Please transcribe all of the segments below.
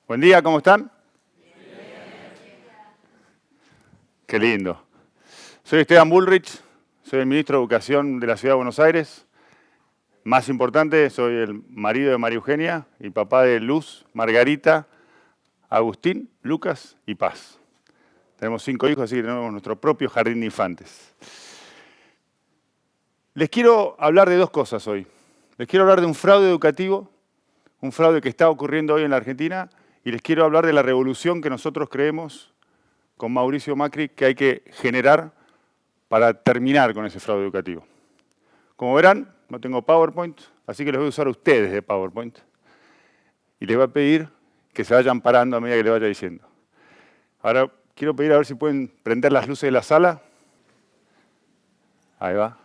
Buen día, ¿cómo están? Qué lindo. Soy Esteban Bullrich, soy el ministro de Educación de la Ciudad de Buenos Aires. Más importante, soy el marido de María Eugenia y papá de Luz, Margarita, Agustín, Lucas y Paz. Tenemos 5 hijos, así que tenemos nuestro propio jardín de infantes. Les quiero hablar de 2 cosas hoy. Les quiero hablar de un fraude educativo, un fraude que está ocurriendo hoy en la Argentina, y les quiero hablar de la revolución que nosotros creemos con Mauricio Macri que hay que generar para terminar con ese fraude educativo. Como verán, no tengo PowerPoint, así que les voy a usar a ustedes de PowerPoint. Y les voy a pedir que se vayan parando a medida que les vaya diciendo. Ahora quiero pedir a ver si pueden prender las luces de la sala. Ahí va.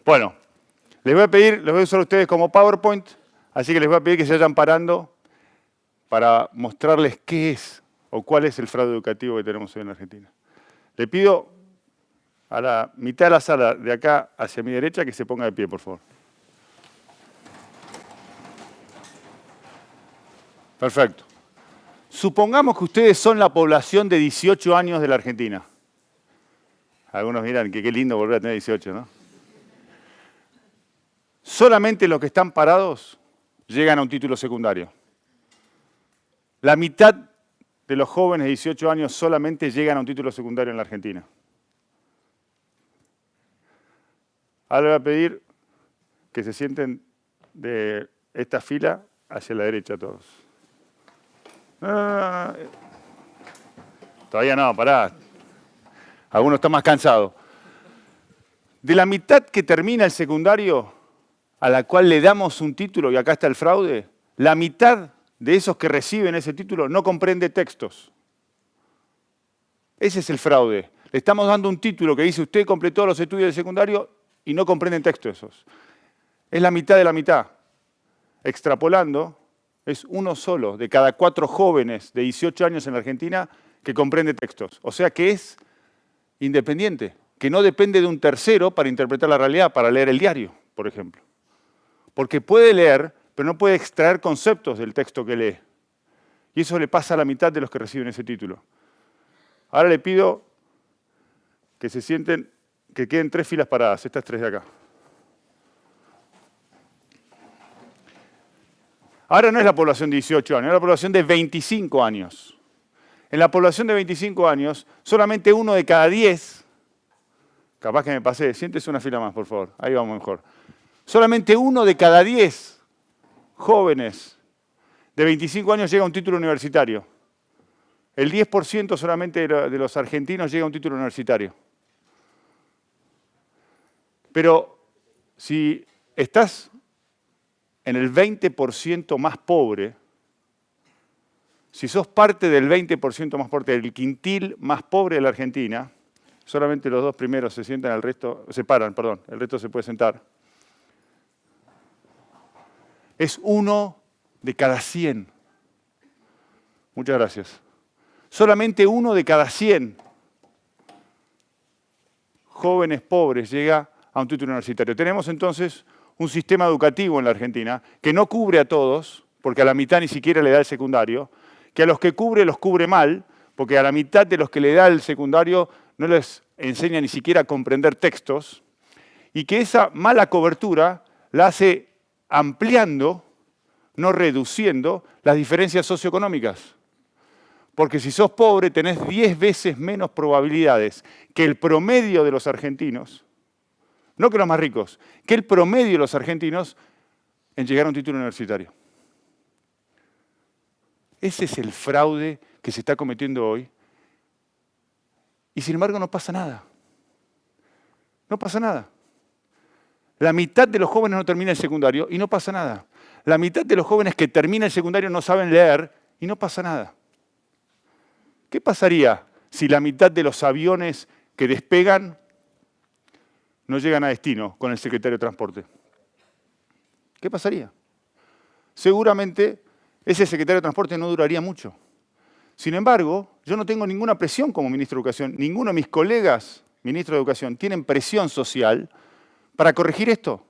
Bueno, les voy a usar a ustedes como PowerPoint, así que les voy a pedir que se vayan parando para mostrarles qué es o cuál es el fraude educativo que tenemos hoy en Argentina. Le pido a la mitad de la sala, de acá hacia mi derecha, que se ponga de pie, por favor. Perfecto. Supongamos que ustedes son la población de 18 años de la Argentina. Algunos miran que qué lindo volver a tener 18, ¿no? Solamente los que están parados llegan a un título secundario. La mitad de los jóvenes de 18 años solamente llegan a un título secundario en la Argentina. Ahora le voy a pedir que se sienten de esta fila hacia la derecha todos. No. Todavía no, pará. Algunos están más cansados. De la mitad que termina el secundario, a la cual le damos un título, y acá está el fraude, la mitad de esos que reciben ese título no comprende textos. Ese es el fraude. Le estamos dando un título que dice usted completó los estudios de secundario y no comprenden textos esos. Es la mitad de la mitad. Extrapolando, es uno solo de cada 4 jóvenes de 18 años en la Argentina que comprende textos. O sea que es independiente, que no depende de un tercero para interpretar la realidad, para leer el diario, por ejemplo. Porque puede leer, pero no puede extraer conceptos del texto que lee. Y eso le pasa a la mitad de los que reciben ese título. Ahora le pido que se sienten, que queden 3 filas paradas, estas 3 de acá. Ahora no es la población de 18 años, es la población de 25 años. En la población de 25 años, solamente 1 de cada 10, capaz que me pasé, siéntese una fila más, por favor, ahí vamos mejor. Solamente 1 de cada 10 jóvenes de 25 años llega a un título universitario. El 10% solamente de los argentinos llega a un título universitario. Pero si estás en el 20% más pobre, si sos parte del 20% más pobre, del quintil más pobre de la Argentina, solamente los 2 primeros se sientan, el resto se puede sentar. Es 1 de cada 100. Muchas gracias. Solamente 1 de cada 100 jóvenes pobres llega a un título universitario. Tenemos entonces un sistema educativo en la Argentina que no cubre a todos, porque a la mitad ni siquiera le da el secundario, que a los que cubre los cubre mal, porque a la mitad de los que le da el secundario no les enseña ni siquiera a comprender textos, y que esa mala cobertura la hace ampliando, no reduciendo, las diferencias socioeconómicas. Porque si sos pobre tenés 10 veces menos probabilidades que el promedio de los argentinos, no que los más ricos, que el promedio de los argentinos en llegar a un título universitario. Ese es el fraude que se está cometiendo hoy. Y sin embargo no pasa nada. No pasa nada. La mitad de los jóvenes no termina el secundario y no pasa nada. La mitad de los jóvenes que terminan el secundario no saben leer y no pasa nada. ¿Qué pasaría si la mitad de los aviones que despegan no llegan a destino con el secretario de Transporte? ¿Qué pasaría? Seguramente ese secretario de Transporte no duraría mucho. Sin embargo, yo no tengo ninguna presión como ministro de Educación. Ninguno de mis colegas ministros de Educación tienen presión social para corregir esto.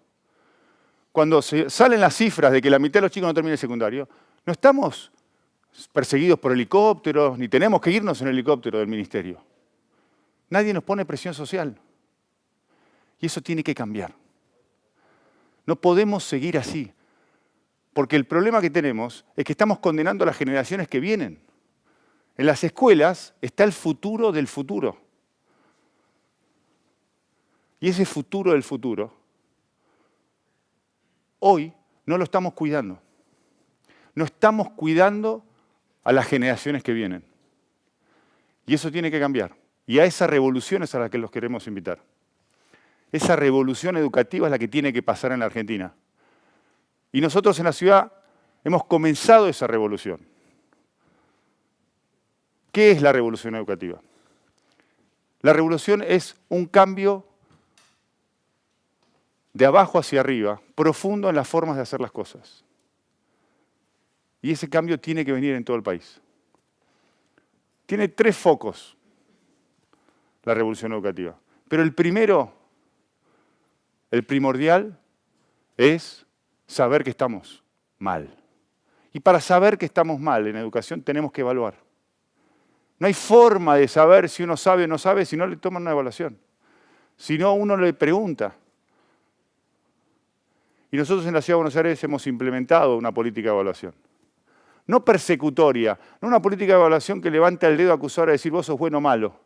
Cuando salen las cifras de que la mitad de los chicos no terminan el secundario, no estamos perseguidos por helicópteros, ni tenemos que irnos en helicóptero del ministerio. Nadie nos pone presión social. Y eso tiene que cambiar. No podemos seguir así. Porque el problema que tenemos es que estamos condenando a las generaciones que vienen. En las escuelas está el futuro del futuro. Y ese futuro del futuro, hoy no lo estamos cuidando. No estamos cuidando a las generaciones que vienen. Y eso tiene que cambiar. Y a esa revolución es a la que los queremos invitar. Esa revolución educativa es la que tiene que pasar en la Argentina. Y nosotros en la ciudad hemos comenzado esa revolución. ¿Qué es la revolución educativa? La revolución es un cambio de abajo hacia arriba, profundo en las formas de hacer las cosas. Y ese cambio tiene que venir en todo el país. Tiene 3 focos la revolución educativa. Pero el primero, el primordial, es saber que estamos mal. Y para saber que estamos mal en educación tenemos que evaluar. No hay forma de saber si uno sabe o no sabe si no le toman una evaluación. Si no, uno le pregunta. Y nosotros en la Ciudad de Buenos Aires hemos implementado una política de evaluación. No persecutoria, no una política de evaluación que levanta el dedo acusador a decir vos sos bueno o malo.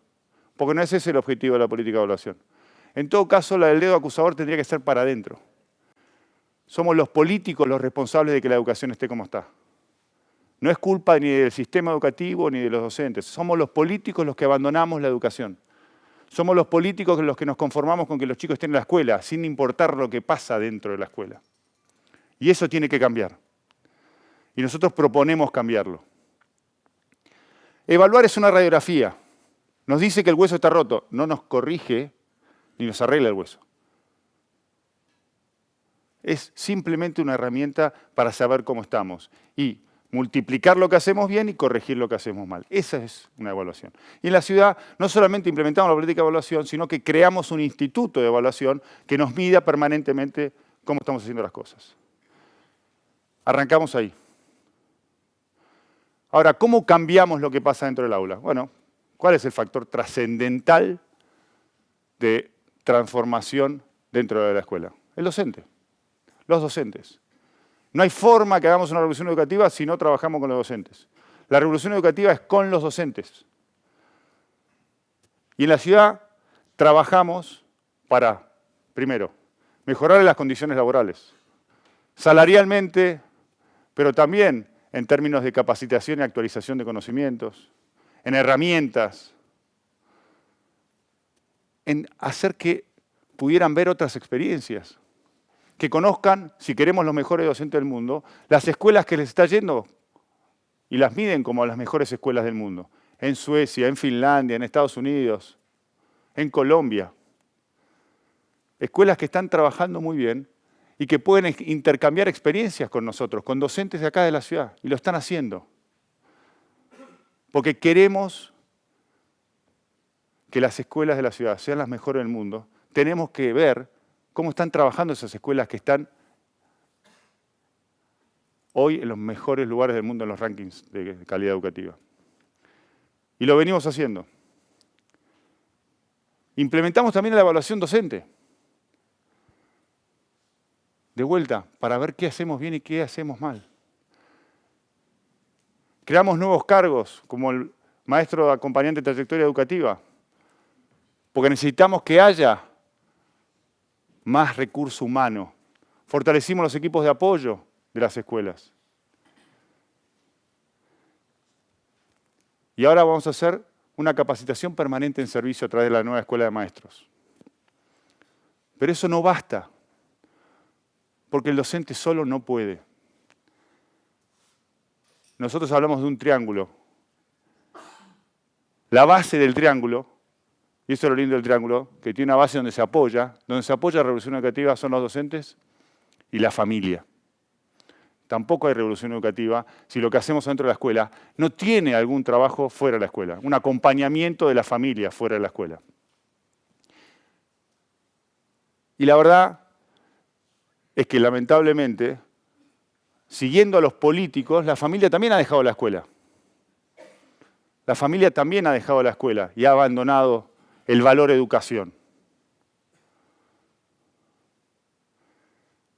Porque no ese es el objetivo de la política de evaluación. En todo caso, la del dedo acusador tendría que ser para adentro. Somos los políticos los responsables de que la educación esté como está. No es culpa ni del sistema educativo ni de los docentes. Somos los políticos los que abandonamos la educación. Somos los políticos los que nos conformamos con que los chicos estén en la escuela, sin importar lo que pasa dentro de la escuela. Y eso tiene que cambiar. Y nosotros proponemos cambiarlo. Evaluar es una radiografía. Nos dice que el hueso está roto. No nos corrige ni nos arregla el hueso. Es simplemente una herramienta para saber cómo estamos. Y multiplicar lo que hacemos bien y corregir lo que hacemos mal. Esa es una evaluación. Y en la ciudad no solamente implementamos la política de evaluación, sino que creamos un instituto de evaluación que nos mida permanentemente cómo estamos haciendo las cosas. Arrancamos ahí. Ahora, ¿cómo cambiamos lo que pasa dentro del aula? Bueno, ¿cuál es el factor trascendental de transformación dentro de la escuela? El docente, los docentes. No hay forma que hagamos una revolución educativa si no trabajamos con los docentes. La revolución educativa es con los docentes. Y en la ciudad trabajamos para, primero, mejorar las condiciones laborales, salarialmente, pero también en términos de capacitación y actualización de conocimientos, en herramientas, en hacer que pudieran ver otras experiencias, que conozcan, si queremos los mejores docentes del mundo, las escuelas que les está yendo y las miden como las mejores escuelas del mundo. En Suecia, en Finlandia, en Estados Unidos, en Colombia. Escuelas que están trabajando muy bien y que pueden intercambiar experiencias con nosotros, con docentes de acá de la ciudad, y lo están haciendo. Porque queremos que las escuelas de la ciudad sean las mejores del mundo, tenemos que ver cómo están trabajando esas escuelas que están hoy en los mejores lugares del mundo en los rankings de calidad educativa. Y lo venimos haciendo. Implementamos también la evaluación docente. De vuelta, para ver qué hacemos bien y qué hacemos mal. Creamos nuevos cargos, como el maestro acompañante de trayectoria educativa, porque necesitamos que haya más recurso humano. Fortalecimos los equipos de apoyo de las escuelas. Y ahora vamos a hacer una capacitación permanente en servicio a través de la nueva escuela de maestros. Pero eso no basta, porque el docente solo no puede. Nosotros hablamos de un triángulo. La base del triángulo, y eso es lo lindo del triángulo, que tiene una base donde se apoya la revolución educativa son los docentes y la familia. Tampoco hay revolución educativa si lo que hacemos dentro de la escuela no tiene algún trabajo fuera de la escuela, un acompañamiento de la familia fuera de la escuela. Y la verdad es que lamentablemente, siguiendo a los políticos, la familia también ha dejado la escuela. la familia también ha dejado la escuela y ha abandonado el valor educación.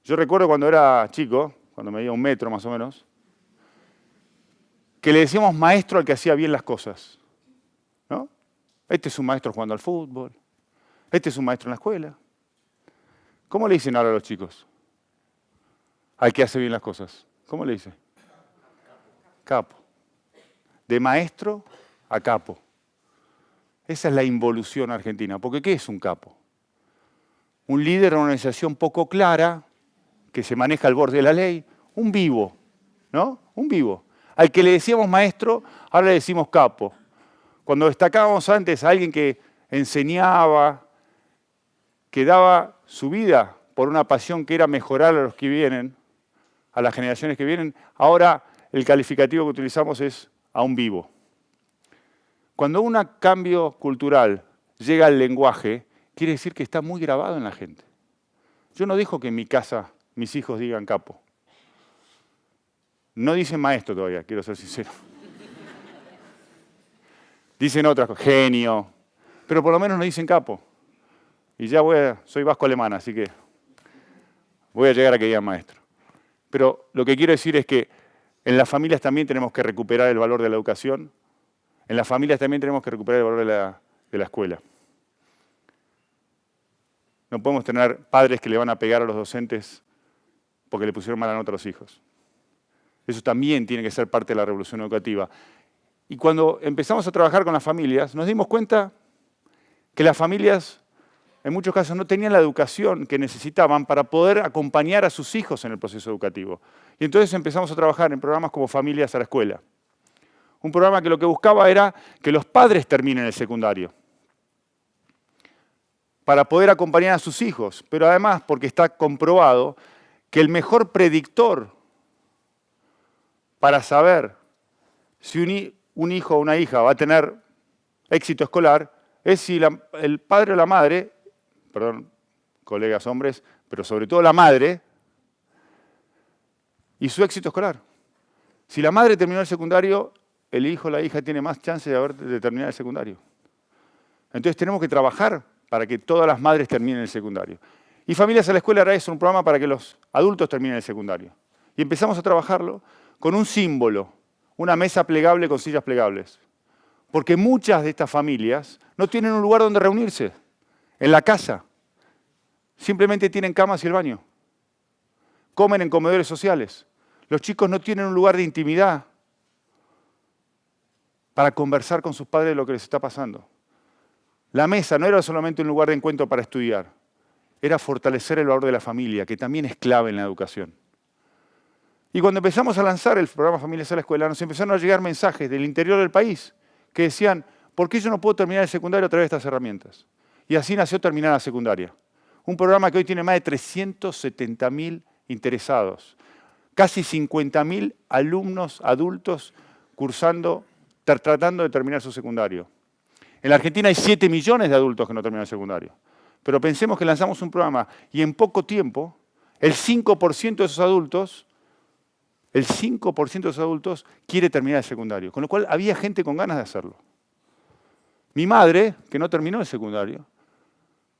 Yo recuerdo cuando era chico, cuando medía 1 metro más o menos, que le decíamos maestro al que hacía bien las cosas, ¿no? Este es un maestro jugando al fútbol, este es un maestro en la escuela. ¿Cómo le dicen ahora a los chicos? Al que hace bien las cosas. ¿Cómo le dice? Capo. De maestro a capo. Esa es la involución argentina. Porque ¿qué es un capo? Un líder de una organización poco clara, que se maneja al borde de la ley, un vivo, ¿no? Un vivo. Al que le decíamos maestro, ahora le decimos capo. Cuando destacábamos antes a alguien que enseñaba, que daba su vida por una pasión que era mejorar a los que vienen, a las generaciones que vienen, ahora el calificativo que utilizamos es a un vivo. Cuando un cambio cultural llega al lenguaje, quiere decir que está muy grabado en la gente. Yo no digo que en mi casa mis hijos digan capo. No dicen maestro todavía, quiero ser sincero. Dicen otras cosas, genio, pero por lo menos no dicen capo. Y ya soy vasco-alemán, así que voy a llegar a que digan maestro. Pero lo que quiero decir es que en las familias también tenemos que recuperar el valor de la educación. En las familias también tenemos que recuperar el valor de la escuela. No podemos tener padres que le van a pegar a los docentes porque le pusieron mala nota a los hijos. Eso también tiene que ser parte de la revolución educativa. Y cuando empezamos a trabajar con las familias, nos dimos cuenta que las familias, en muchos casos, no tenían la educación que necesitaban para poder acompañar a sus hijos en el proceso educativo. Y entonces empezamos a trabajar en programas como Familias a la Escuela. Un programa que lo que buscaba era que los padres terminen el secundario para poder acompañar a sus hijos, pero además porque está comprobado que el mejor predictor para saber si un hijo o una hija va a tener éxito escolar es si el padre o la madre, perdón, colegas hombres, pero sobre todo la madre, y su éxito escolar. Si la madre terminó el secundario, el hijo o la hija tiene más chance de terminar el secundario. Entonces tenemos que trabajar para que todas las madres terminen el secundario. Y Familias a la Escuela era eso, un programa para que los adultos terminen el secundario. Y empezamos a trabajarlo con un símbolo, una mesa plegable con sillas plegables. Porque muchas de estas familias no tienen un lugar donde reunirse, en la casa. Simplemente tienen camas y el baño. Comen en comedores sociales. Los chicos no tienen un lugar de intimidad para conversar con sus padres de lo que les está pasando. La mesa no era solamente un lugar de encuentro para estudiar, era fortalecer el valor de la familia, que también es clave en la educación. Y cuando empezamos a lanzar el programa Familias a la Escuela, nos empezaron a llegar mensajes del interior del país que decían, ¿por qué yo no puedo terminar el secundario a través de estas herramientas? Y así nació Terminar la Secundaria. Un programa que hoy tiene más de 370.000 interesados. Casi 50.000 alumnos adultos cursando, tratando de terminar su secundario. En la Argentina hay 7 millones de adultos que no terminan el secundario. Pero pensemos que lanzamos un programa y en poco tiempo, el 5% de esos adultos quiere terminar el secundario. Con lo cual había gente con ganas de hacerlo. Mi madre, que no terminó el secundario,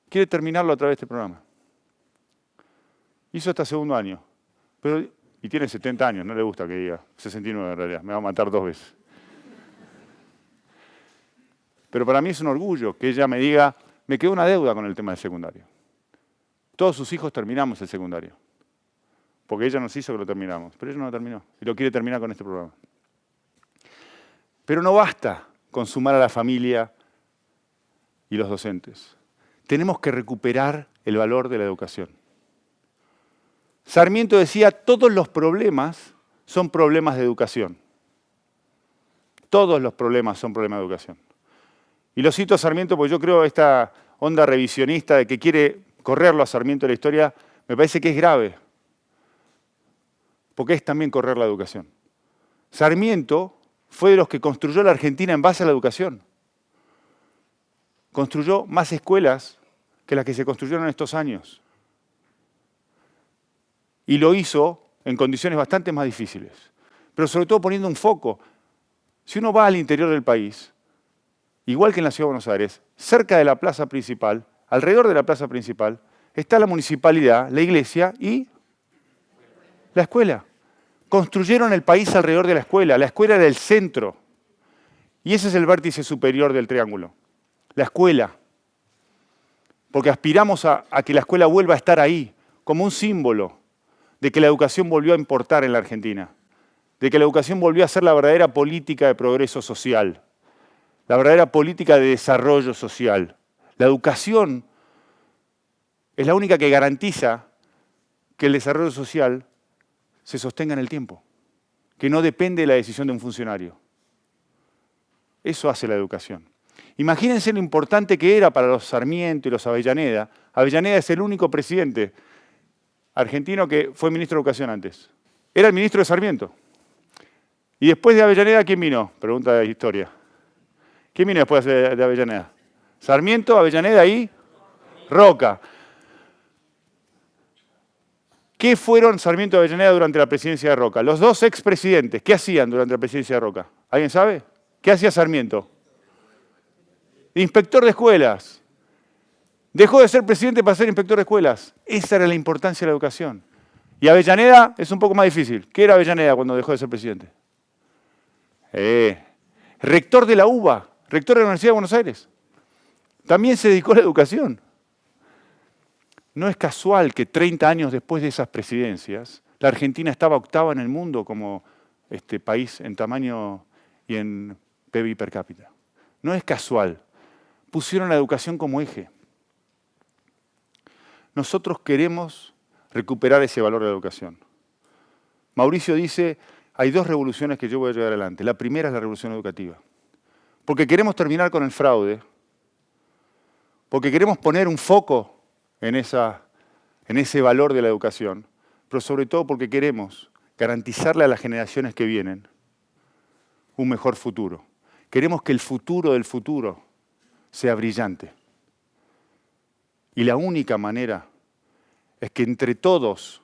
quiere terminarlo a través de este programa. Hizo hasta 2.º año. Y tiene 70 años, no le gusta que diga 69 en realidad, me va a matar 2 veces. Pero para mí es un orgullo que ella me diga, me quedó una deuda con el tema del secundario. Todos sus hijos terminamos el secundario. Porque ella nos hizo que lo terminamos, pero ella no lo terminó. Y lo quiere terminar con este programa. Pero no basta con sumar a la familia y los docentes. Tenemos que recuperar el valor de la educación. Sarmiento decía, todos los problemas son problemas de educación. Todos los problemas son problemas de educación. Y lo cito a Sarmiento porque yo creo esta onda revisionista de que quiere correrlo a Sarmiento de la historia, me parece que es grave. Porque es también correr la educación. Sarmiento fue de los que construyó la Argentina en base a la educación. Construyó más escuelas que las que se construyeron en estos años. Y lo hizo en condiciones bastante más difíciles. Pero sobre todo poniendo un foco. Si uno va al interior del país, igual que en la Ciudad de Buenos Aires, cerca de la plaza principal, alrededor de la plaza principal, está la municipalidad, la iglesia y la escuela. Construyeron el país alrededor de la escuela. La escuela era el centro. Y ese es el vértice superior del triángulo. La escuela. Porque aspiramos a que la escuela vuelva a estar ahí, como un símbolo de que la educación volvió a importar en la Argentina, de que la educación volvió a ser la verdadera política de progreso social, la verdadera política de desarrollo social. La educación es la única que garantiza que el desarrollo social se sostenga en el tiempo, que no depende de la decisión de un funcionario. Eso hace la educación. Imagínense lo importante que era para los Sarmiento y los Avellaneda. Avellaneda es el único presidente argentino que fue ministro de Educación antes. Era el ministro de Sarmiento. Y después de Avellaneda, ¿quién vino? Pregunta de historia. ¿Quién vino después de Avellaneda? Sarmiento, Avellaneda y Roca. ¿Qué fueron Sarmiento y Avellaneda durante la presidencia de Roca? Los dos expresidentes, ¿qué hacían durante la presidencia de Roca? ¿Alguien sabe? ¿Qué hacía Sarmiento? Inspector de escuelas. Dejó de ser presidente para ser inspector de escuelas. Esa era la importancia de la educación. Y Avellaneda es un poco más difícil. ¿Qué era Avellaneda cuando dejó de ser presidente? Rector de la UBA, rector de la Universidad de Buenos Aires. También se dedicó a la educación. No es casual que 30 años después de esas presidencias, la Argentina estaba octava en el mundo como país en tamaño y en PIB per cápita. No es casual. Pusieron la educación como eje. Nosotros queremos recuperar ese valor de la educación. Mauricio dice, hay dos revoluciones que yo voy a llevar adelante. La primera es la revolución educativa. Porque queremos terminar con el fraude, porque queremos poner un foco en ese valor de la educación, pero sobre todo porque queremos garantizarle a las generaciones que vienen un mejor futuro. Queremos que el futuro del futuro sea brillante. Y la única manera es que entre todos,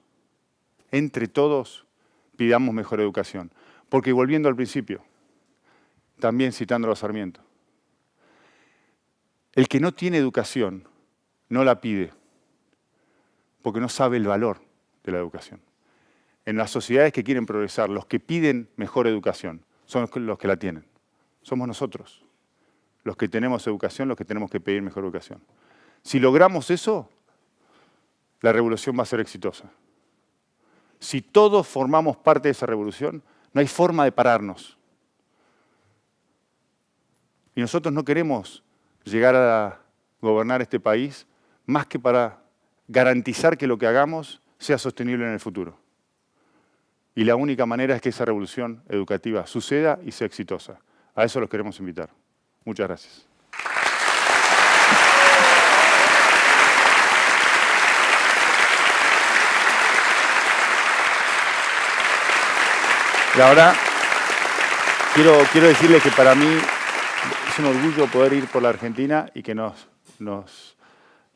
pidamos mejor educación. Porque volviendo al principio, también citando a los Sarmiento, el que no tiene educación no la pide, porque no sabe el valor de la educación. En las sociedades que quieren progresar, los que piden mejor educación son los que la tienen. Somos nosotros, los que tenemos educación, los que tenemos que pedir mejor educación. Si logramos eso, la revolución va a ser exitosa. Si todos formamos parte de esa revolución, no hay forma de pararnos. Y nosotros no queremos llegar a gobernar este país más que para garantizar que lo que hagamos sea sostenible en el futuro. Y la única manera es que esa revolución educativa suceda y sea exitosa. A eso los queremos invitar. Muchas gracias. La verdad, quiero decirles que para mí es un orgullo poder ir por la Argentina y que nos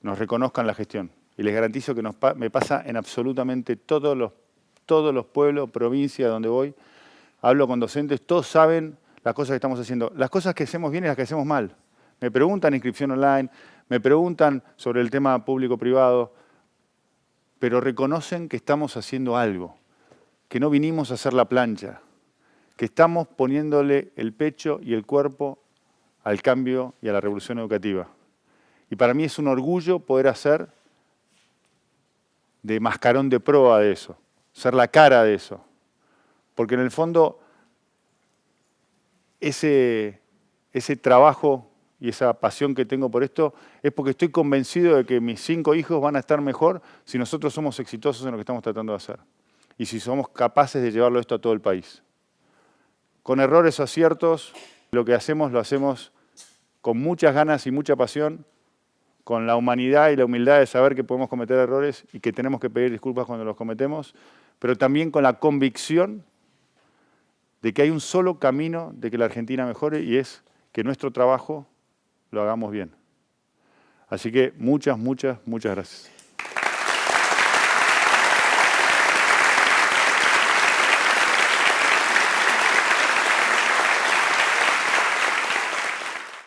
reconozcan la gestión. Y les garantizo que me pasa en absolutamente todos los pueblos, provincias donde voy. Hablo con docentes, todos saben las cosas que estamos haciendo. Las cosas que hacemos bien y las que hacemos mal. Me preguntan inscripción online, me preguntan sobre el tema público-privado, pero reconocen que estamos haciendo algo, que no vinimos a hacer la plancha, que estamos poniéndole el pecho y el cuerpo al cambio y a la revolución educativa. Y para mí es un orgullo poder hacer de mascarón de proa de eso, ser la cara de eso. Porque en el fondo ese trabajo y esa pasión que tengo por esto es porque estoy convencido de que mis 5 hijos van a estar mejor si nosotros somos exitosos en lo que estamos tratando de hacer. Y si somos capaces de llevarlo esto a todo el país. Con errores o aciertos, lo que hacemos lo hacemos con muchas ganas y mucha pasión, con la humanidad y la humildad de saber que podemos cometer errores y que tenemos que pedir disculpas cuando los cometemos, pero también con la convicción de que hay un solo camino de que la Argentina mejore y es que nuestro trabajo lo hagamos bien. Así que muchas gracias.